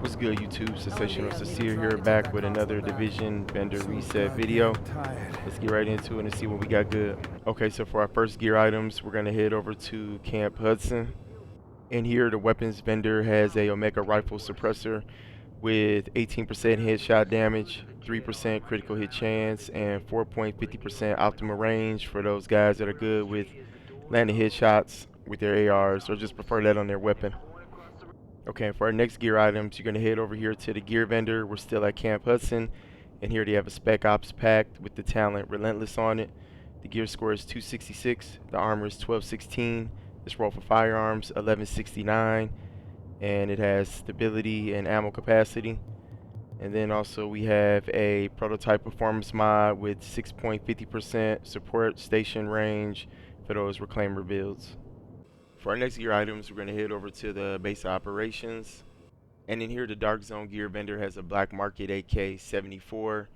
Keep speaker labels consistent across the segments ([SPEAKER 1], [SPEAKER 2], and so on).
[SPEAKER 1] What's good, YouTube? Sensational Sincere here, back with another Division Vendor Reset video. Let's get right into it and see what we got good. Okay, so for our first gear items, we're going to head over to Camp Hudson. And here, the weapons vendor has a Omega rifle suppressor with 18% headshot damage, 3% critical hit chance, and 4.50% optimal range for those guys that are good with landing headshots with their ARs or just prefer that on their weapon. Okay, for our next gear items, you're going to head over here to the gear vendor. We're still at Camp Hudson, and here they have a Spec Ops pack with the talent Relentless on it. The gear score is 266, the armor is 1216, this roll for firearms 1169, and it has stability and ammo capacity. And then also we have a prototype performance mod with 6.50% support station range for those reclaimer builds. For our next gear items, we're going to head over to the base operations. And in here, the Dark Zone gear vendor has a Black Market AK-74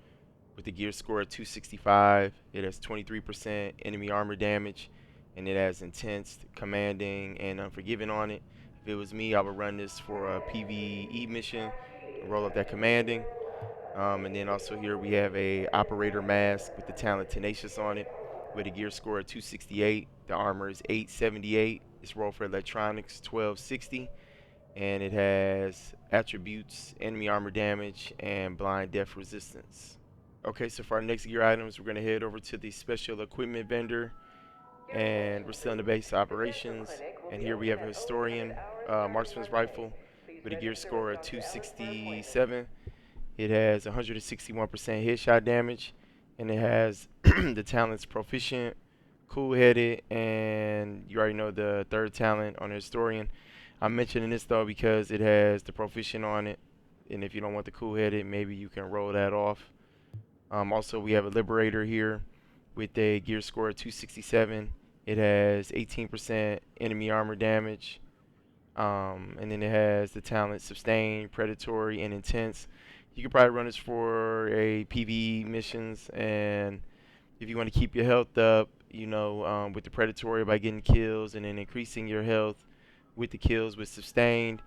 [SPEAKER 1] with a gear score of 265. It has 23% enemy armor damage, and it has Intense, Commanding, and Unforgiving on it. If it was me, I would run this for a PvE mission and roll up that Commanding. And then also here we have a Operator Mask with the talent Tenacious on it with a gear score of 268. The armor is 878. It's roll for electronics 1260, and it has attributes, enemy armor damage, and blind death resistance. Okay, so for our next gear items, we're going to head over to the special equipment vendor, and we're still in the base operations. And here we have a Historian marksman's rifle with a gear score of 267. It has 161% headshot damage, and it has the talents Proficient, Cool-Headed, and you already know the third talent on the Historian. I'm mentioning this though because it has the Proficient on it, and if you don't want the Cool-Headed, maybe you can roll that off. Also, we have a Liberator here with a gear score of 267. It has 18% enemy armor damage, and then it has the talent Sustain, Predatory, and Intense. You could probably run this for a PvE missions, and if you want to keep your health up, with the Predatory by getting kills and then increasing your health with the kills with Sustained,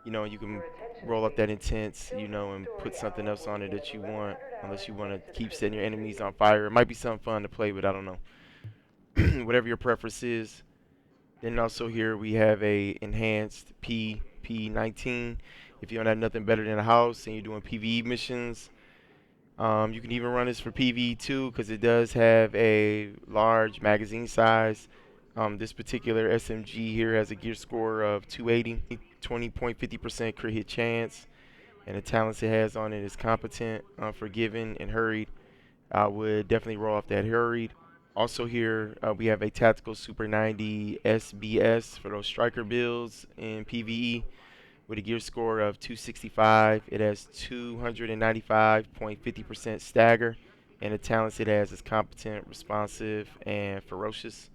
[SPEAKER 1] you can roll up that Intense, and put something else on it that you want, unless you want to keep setting your enemies on fire. It might be something fun to play with, I don't know. Whatever your preference is. Then also here we have a enhanced PP19. If you don't have nothing better than a house and you're doing PvE missions, you can even run this for PvE too, because it does have a large magazine size. This particular SMG here has a gear score of 280, 20.50% crit hit chance, and the talents it has on it is Competent, Unforgiven, and Hurried. I would definitely roll off that Hurried. Also here, we have a Tactical Super 90 SBS for those striker builds in PvE with a gear score of 265. It has 295.50% stagger, and the talents it has is Competent, Responsive, and Ferocious.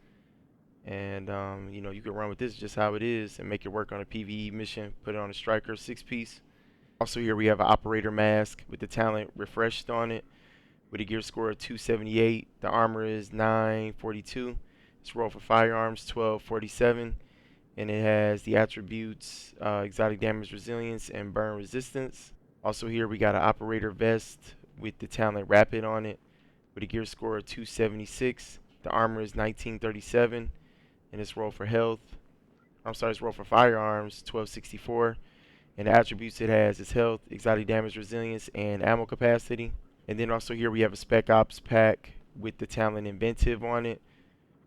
[SPEAKER 1] And you can run with this just how it is and make it work on a PvE mission. Put it on a striker 6-piece. Also here we have an Operator Mask with the talent Refreshed on it with a gear score of 278. The armor is 942. It's roll for firearms 1247, and it has the attributes exotic damage resilience and burn resistance. Also here we got an Operator Vest with the talent Rapid on it with a gear score of 276. The armor is 1937, and it's roll for health. It's roll for firearms 1264, and the attributes it has is health, exotic damage resilience, and ammo capacity. And then also here we have a Spec Ops pack with the talent Inventive on it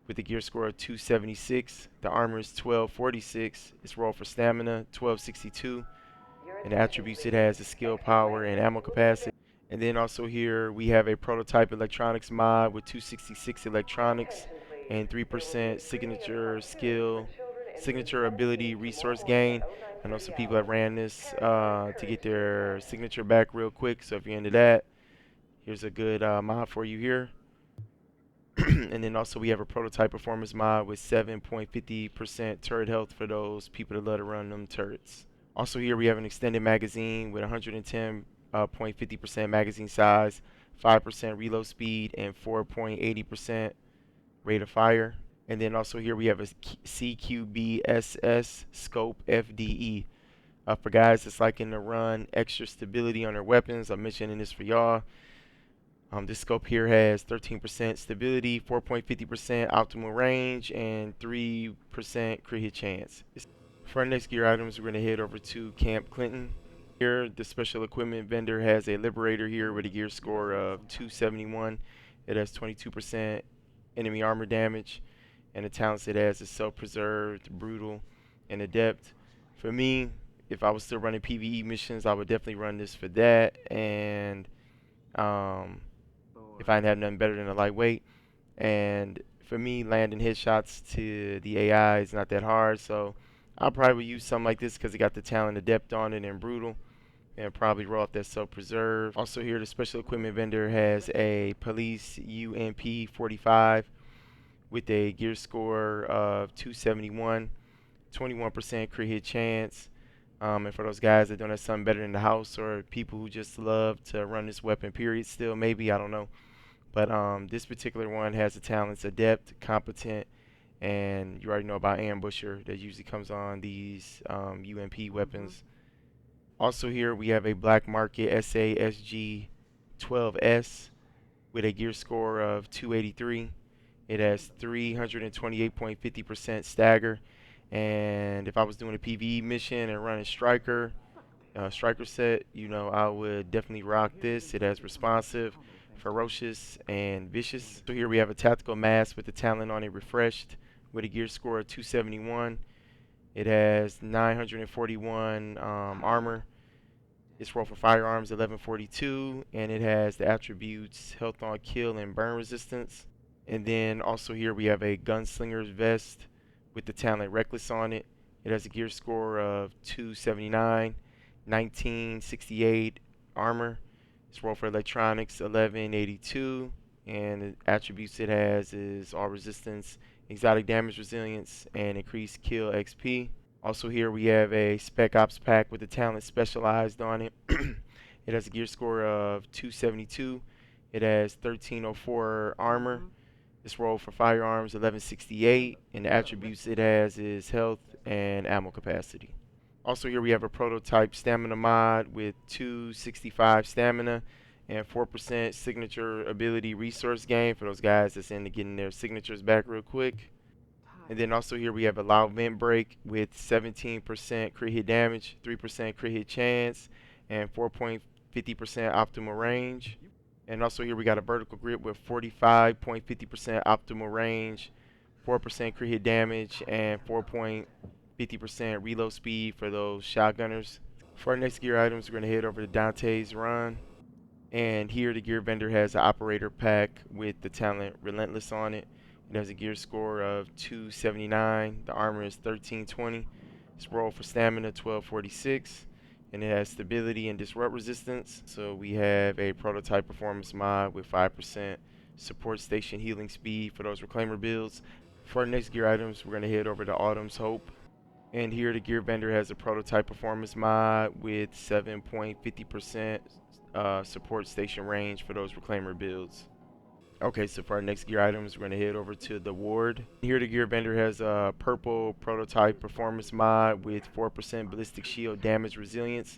[SPEAKER 1] with a gear score of 276. The armor is 1246. It's roll for stamina 1262. And the attributes it has is skill power and ammo capacity. And then also here we have a prototype electronics mod with 266 electronics and 3% signature ability resource gain. I know some people have ran this to get their signature back real quick, so if you're into that, here's a good mod for you here. And then also we have a prototype performance mod with 7.50% turret health for those people that love to run them turrets. Also here we have an extended magazine with 110.50% magazine size, 5% reload speed, and 4.80% rate of fire. And then also here we have a CQB-SS Scope FDE. For guys that's liking to run extra stability on their weapons, I'm mentioning this for y'all. This scope here has 13% stability, 4.50% optimal range, and 3% crit hit chance. For our next gear items, we're going to head over to Camp Clinton. Here, the special equipment vendor has a Liberator here with a gear score of 271. It has 22% enemy armor damage, and the talents it has is Self-Preserved, Brutal, and Adept. For me, if I was still running PvE missions, I would definitely run this for that, and if I didn't have nothing better than a lightweight. And for me, landing headshots to the AI is not that hard, so I'll probably use something like this because it got the talent Adept on it and Brutal, and probably roll off that Self-Preserve. Also here, the special equipment vendor has a Police UMP 45 with a gear score of 271, 21% crit hit chance. And for those guys that don't have something better in the house, or people who just love to run this weapon period still, maybe, I don't know. But this particular one has the talents Adept, Competent, and you already know about Ambusher that usually comes on these UMP weapons. Also here we have a Black Market SASG 12S with a gear score of 283. It has 328.50% stagger, and if I was doing a PvE mission and running Striker set, you know, I would definitely rock this. It has responsive, ferocious, and vicious. So here we have a tactical mask with the talent on it refreshed with a gear score of 271. It has 941 armor. Its roll for firearms 1142, and it has the attributes health on kill and burn resistance. And then also here we have a gunslinger's vest with the talent reckless on it. It has a gear score of 279, 1968 armor. Its roll for electronics 1182, and the attributes it has is all resistance, exotic damage resilience, and increased kill XP. Also here we have a Spec Ops pack with the talent specialized on it. It has a gear score of 272. It has 1304 armor. Its roll for firearms 1168, and the attributes it has is health and ammo capacity. Also here we have a prototype stamina mod with 265 stamina and 4% signature ability resource gain for those guys that's into getting their signatures back real quick. And then also here we have a loud vent break with 17% crit hit damage, 3% crit hit chance, and 4.50% optimal range. And also here we got a vertical grip with 45.50% optimal range, 4% crit hit damage, and 4.50% reload speed for those shotgunners. For our next gear items, we're going to head over to Dante's Run. And here the gear vendor has an operator pack with the talent Relentless on it. It has a gear score of 279. The armor is 1320. Its roll for stamina 1246. And it has stability and disrupt resistance. So we have a prototype performance mod with 5% support station healing speed for those reclaimer builds. For our next gear items, we're going to head over to Autumn's Hope. And here the gear vendor has a prototype performance mod with 7.50% support station range for those reclaimer builds. Okay, so for our next gear items, we're going to head over to the Ward. Here the gear vendor has a purple prototype performance mod with 4% ballistic shield damage resilience.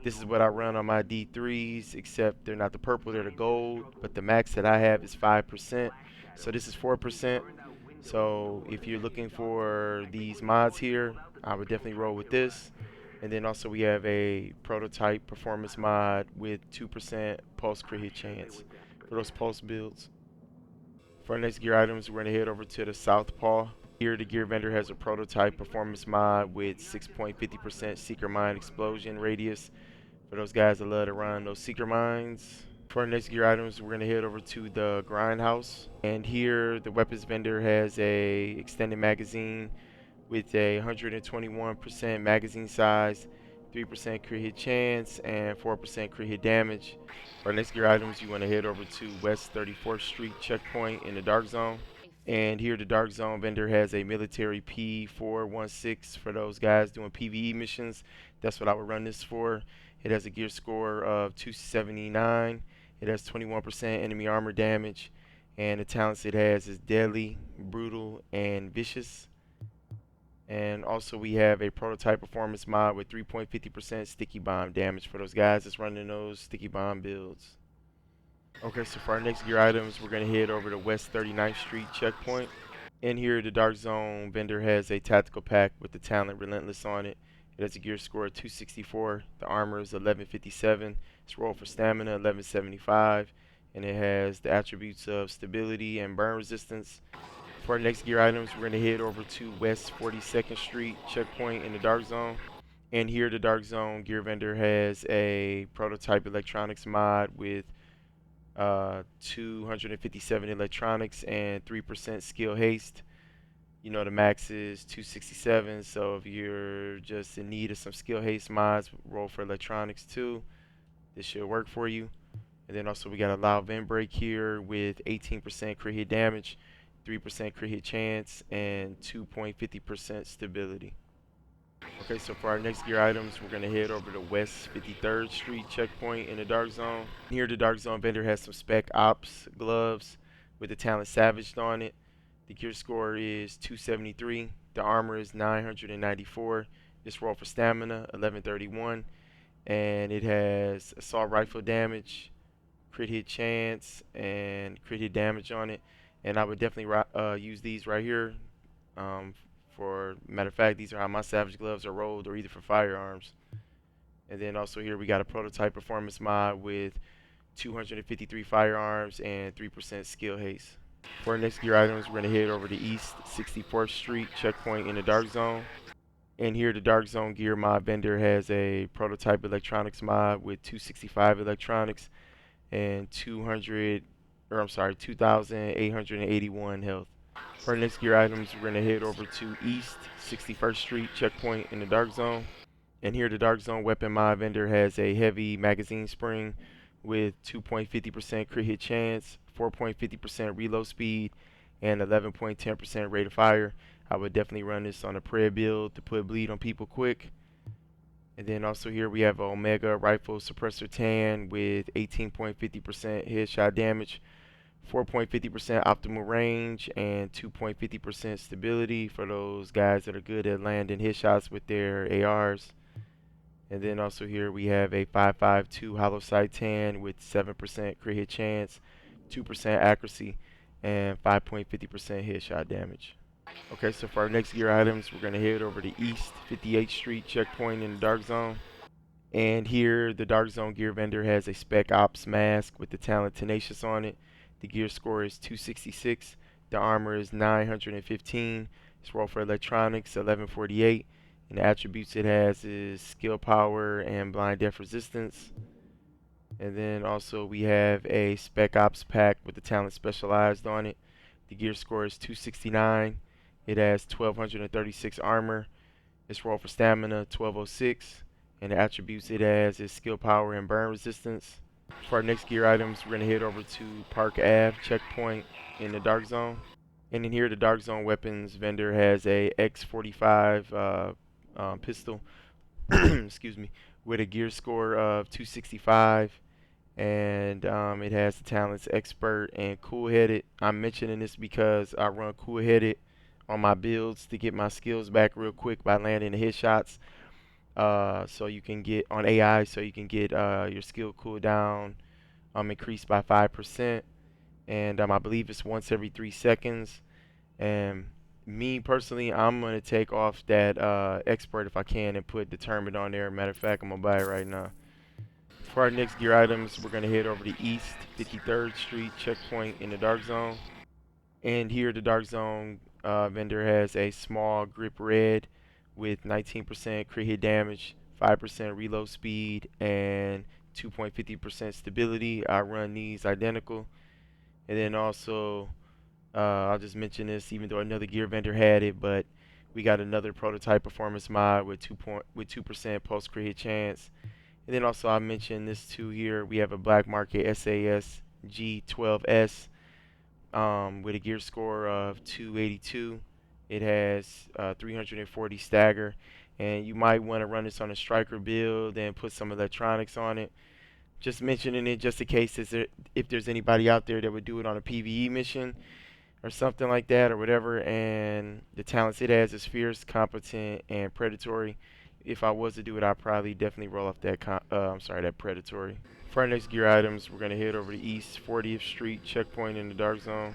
[SPEAKER 1] This is what I run on my D3s, except they're not the purple, they're the gold, but the max that I have is 5%. So this is 4%. So if you're looking for these mods here, I would definitely roll with this. And then also we have a prototype performance mod with 2% pulse crit hit chance for those pulse builds. For our next gear items, we're going to head over to the Southpaw. Here the gear vendor has a prototype performance mod with 6.50% Seeker Mine explosion radius for those guys that love to run those Seeker Mines. For our next gear items, we're going to head over to the Grindhouse. And here the weapons vendor has a extended magazine with a 121% magazine size, 3% crit hit chance, and 4% crit hit damage. For our next gear items, you want to head over to West 34th Street checkpoint in the Dark Zone. And here the Dark Zone vendor has a military P416 for those guys doing PvE missions. That's what I would run this for. It has a gear score of 279. It has 21% enemy armor damage. And the talents it has is Deadly, Brutal, and Vicious. And also we have a prototype performance mod with 3.50% sticky bomb damage for those guys that's running those sticky bomb builds. Okay, so for our next gear items, we're going to head over to West 39th Street checkpoint. In here, the Dark Zone vendor has a tactical pack with the talent Relentless on it. It has a gear score of 264. The armor is 1157. It's roll for stamina 1175. And it has the attributes of stability and burn resistance. For our next gear items, we're going to head over to West 42nd Street checkpoint in the Dark Zone. And here, the Dark Zone gear vendor has a prototype electronics mod with 257 electronics and 3% skill haste. You know, the max is 267, so if you're just in need of some skill haste mods, roll for electronics too. This should work for you. And then also we got a loud vent break here with 18% crit hit damage, 3% crit hit chance, and 2.50% stability. Okay, so for our next gear items, we're going to head over to West 53rd Street checkpoint in the Dark Zone. Here, the Dark Zone vendor has some Spec Ops gloves with the talent Savaged on it. The gear score is 273. The armor is 994. This roll for stamina 1131, and it has assault rifle damage, crit hit chance, and crit hit damage on it. And I would definitely use these right here. For matter of fact, these are how my Savage gloves are rolled, or either for firearms. And then also here we got a prototype performance mod with 253 firearms and 3% skill haste. For our next gear items, we're going to head over to East 64th Street checkpoint in the Dark Zone. And here the Dark Zone gear mod vendor has a prototype electronics mod with 265 electronics and 2,881 health. For our next gear items, we're going to head over to East 61st Street checkpoint in the Dark Zone. And here the Dark Zone weapon mod vendor has a heavy magazine spring with 2.50% crit hit chance, 4.50% reload speed, and 11.10% rate of fire. I would definitely run this on a prayer build to put bleed on people quick. And then also here we have an Omega Rifle Suppressor Tan with 18.50% headshot damage, 4.50% optimal range, and 2.50% stability for those guys that are good at landing headshots with their ARs. And then also here we have a 5.52 Hollow Sight Tan with 7% crit hit chance, 2% accuracy, and 5.50% headshot damage. Okay, so for our next gear items, we're going to head over to East 58th Street checkpoint in the Dark Zone. And here the Dark Zone gear vendor has a Spec Ops mask with the talent Tenacious on it. The gear score is 266. The armor is 915. It's roll for electronics 1148. And the attributes it has is skill power and blind death resistance. And then also we have a Spec Ops pack with the talent Specialized on it. The gear score is 269. It has 1236 armor. It's roll for stamina 1206. And the attributes it has is skill power and burn resistance. For our next gear items, we're going to head over to Park Ave checkpoint in the Dark Zone. And in here, the Dark Zone weapons vendor has a X45 pistol, excuse me, with a gear score of 265, and it has the talents Expert and Cool Headed. I'm mentioning this because I run Cool Headed on my builds to get my skills back real quick by landing the headshots. So you can get on AI, so you can get your skill cooldown increased by 5%, and I believe it's once every 3 seconds. And me personally, I'm gonna take off that Expert if I can and put Determined on there. Matter of fact, I'm gonna buy it right now. For our next gear items, we're gonna head over to East 53rd Street checkpoint in the Dark Zone. And here the Dark Zone vendor has a small grip red with 19% crit hit damage, 5% reload speed, and 2.50% stability. I run these identical. And then also, I'll just mention this, even though another gear vendor had it, but we got another prototype performance mod with 2% pulse crit hit chance. And then also I mentioned this too here. We have a black market SAS G12S with a gear score of 282. It has 340 stagger, and you might want to run this on a striker build and put some electronics on it. Just mentioning it just in case if there's anybody out there that would do it on a PvE mission. or something like that or whatever. And the talents it has is fierce, competent, and predatory. If I was to do it, I'd probably definitely roll off that that predatory. For our next gear items, we're gonna head over to East 40th Street checkpoint in the Dark Zone.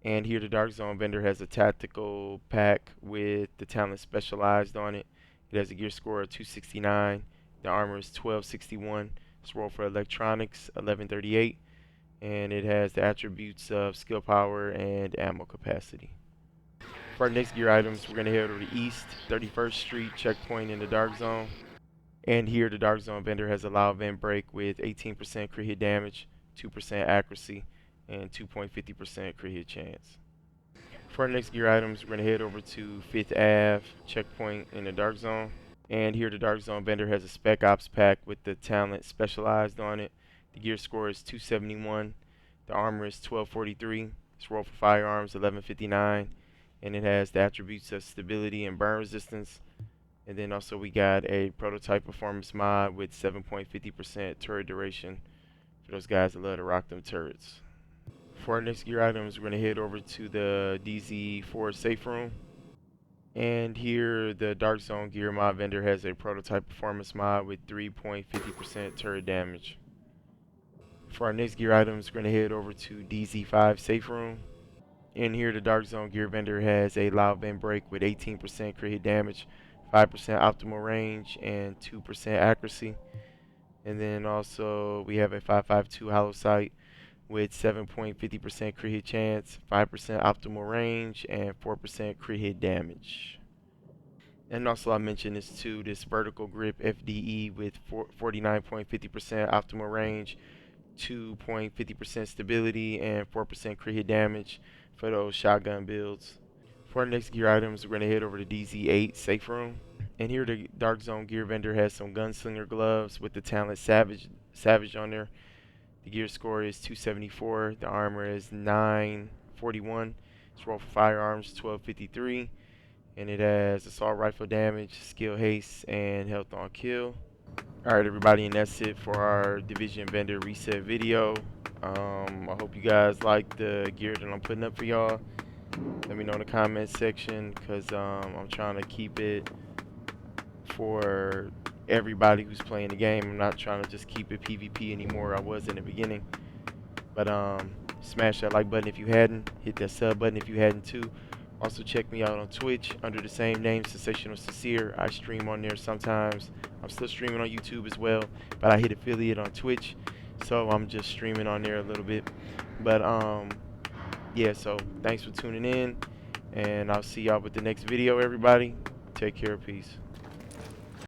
[SPEAKER 1] And here the Dark Zone vendor has a tactical pack with the talent specialized on it. It has a gear score of 269. The armor is 1261. It's roll for electronics 1138. And it has the attributes of skill power and ammo capacity. For our next gear items, we're going to head over to East 31st Street checkpoint in the Dark Zone. And here the Dark Zone vendor has a loud vent break with 18% crit hit damage, 2% accuracy, and 2.50% crit hit chance. For our next gear items, we're going to head over to 5th Ave checkpoint in the Dark Zone. And here the Dark Zone vendor has a Spec Ops pack with the talent specialized on it. The gear score is 271. The armor is 1243. It's roll for firearms 1159. And it has the attributes of stability and burn resistance. And then also we got a prototype performance mod with 7.50% turret duration for those guys that love to rock them turrets. For our next gear items, we're going to head over to the DZ4 safe room. And here the Dark Zone gear mod vendor has a prototype performance mod with 3.50% turret damage. For our next gear items, we're going to head over to DZ5 safe room. And here the Dark Zone gear vendor has a loud vent break with 18% crit hit damage, 5% optimal range, and 2% accuracy. And then also we have a 5.52 hollow sight with 7.50% crit hit chance, 5% optimal range, and 4% crit hit damage. And also I mentioned this too, this vertical grip FDE with 49.50% optimal range, 2.50% stability, and 4% crit hit damage for those shotgun builds. For our next gear items, we're going to head over to DZ8 safe room. And here the Dark Zone gear vendor has some gunslinger gloves with the talent Savage on there. The gear score is 274. The armor is 941. It's roll for firearms 1253. And it has assault rifle damage, skill haste, and health on kill. Alright everybody, and that's it for our Division vendor reset video. I hope you guys like the gear that I'm putting up for y'all. Let me know in the comment section, because I'm trying to keep it for everybody who's playing the game. I'm not trying to just keep it PvP anymore. I was in the beginning. But smash that like button if you hadn't. Hit that sub button if you hadn't too. Also check me out on Twitch under the same name, Sensational Sincere. I stream on there sometimes. I'm still streaming on YouTube as well, but I hit affiliate on Twitch, so I'm just streaming on there a little bit. But yeah, so thanks for tuning in, and I'll see y'all with the next video, everybody. Take care, peace.